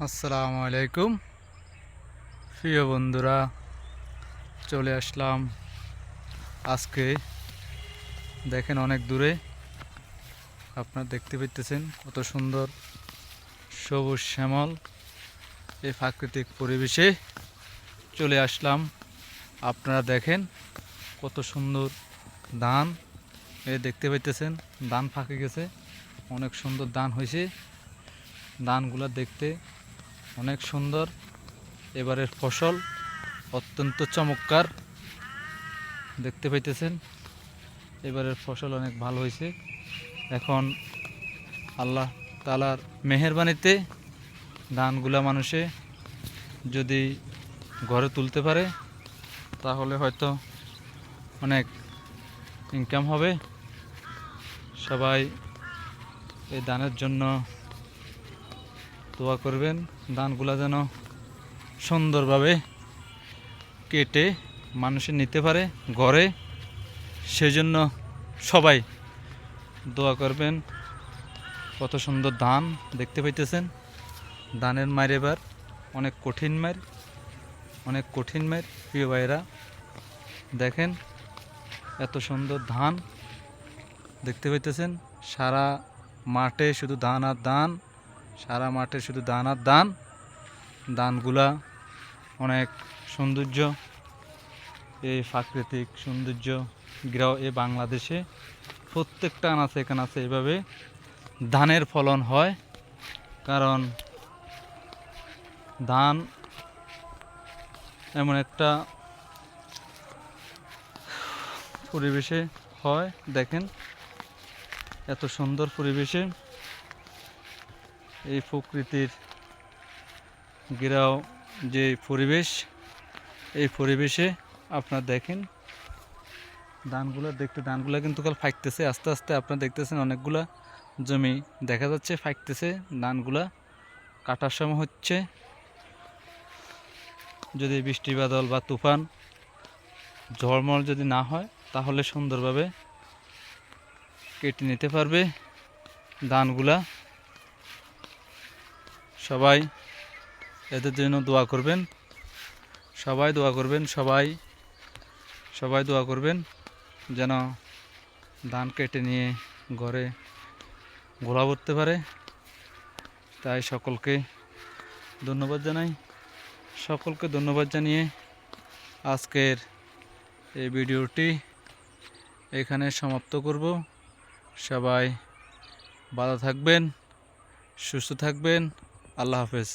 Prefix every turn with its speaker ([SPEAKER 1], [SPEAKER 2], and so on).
[SPEAKER 1] আসসালামু আলাইকুম প্রিয় বন্ধুরা, চলে আসলাম। আজকে দেখেন অনেক দূরে আপনারা দেখতে পাইতেছেন কত সুন্দর সবুজ শ্যামল এই প্রাকৃতিক পরিবেশে চলে আসলাম। আপনারা দেখেন কত সুন্দর ধান দেখতে পাইতেছেন। ধান ফাঁকে গেছে, অনেক সুন্দর ধান হয়েছে। ধানগুলা দেখতে অনেক সুন্দর। এবারের ফসল অত্যন্ত চমৎকার দেখতে পাইতেছেন। এবারের ফসল অনেক ভালো হয়েছে। এখন আল্লাহ তাআলার মেহেরবানিতে ধানগুলা মানুষে যদি ঘরে তুলতে পারে তাহলে হয়তো অনেক ইনকাম হবে। সবাই এই ধানের জন্য দোয়া করবেন, ধানগুলা যেন সুন্দরভাবে কেটে মানুষে নিতে পারে ঘরে, সেজন্য সবাই দোয়া করবেন। কত সুন্দর ধান দেখতে পাইতেছেন। ধানের মার এবার অনেক কঠিন মার, অনেক কঠিন মার। প্রিয় ভাইরা দেখেন এত সুন্দর ধান দেখতে পাইতেছেন। সারা মাঠে শুধু ধান আর ধান, সারা মাঠে শুধু ধান আর ধান। ধানগুলা অনেক সৌন্দর্য, এই প্রাকৃতিক সৌন্দর্য এ বাংলাদেশে প্রত্যেকটা আনাচে কানাচে এভাবে ধানের ফলন হয়। কারণ ধান এমন একটা পরিবেশে হয়। দেখেন এত সুন্দর পরিবেশে এই প্রকৃতির ঘেরাও যে পরিবেশ, এই পরিবেশে আপনারা দেখেন ধানগুলো দেখতে, ধানগুলো কিন্তু কাল ফাঁকতেছে আস্তে আস্তে। আপনারা দেখতেছেন অনেকগুলা জমি দেখা যাচ্ছে ফাঁকতেছে। ধানগুলা কাটার সময় হচ্ছে। যদি বৃষ্টি বাদল বা তুফান ঝড়মড় যদি না হয় তাহলে সুন্দরভাবে কেটে নিতে পারবে ধানগুলা। সবাই এদের জন্য দোয়া করবেন, সবাই দোয়া করবেন, সবাই দোয়া করবেন যেন ধান কেটে নিয়ে ঘরে গোলা ভরতে পারে। তাই সকলকে ধন্যবাদ জানাই। সকলকে ধন্যবাদ জানিয়ে আজকের এই ভিডিওটি এখানে সমাপ্ত করব। সবাই ভালো থাকবেন, সুস্থ থাকবেন। আল্লাহ হাফেজ।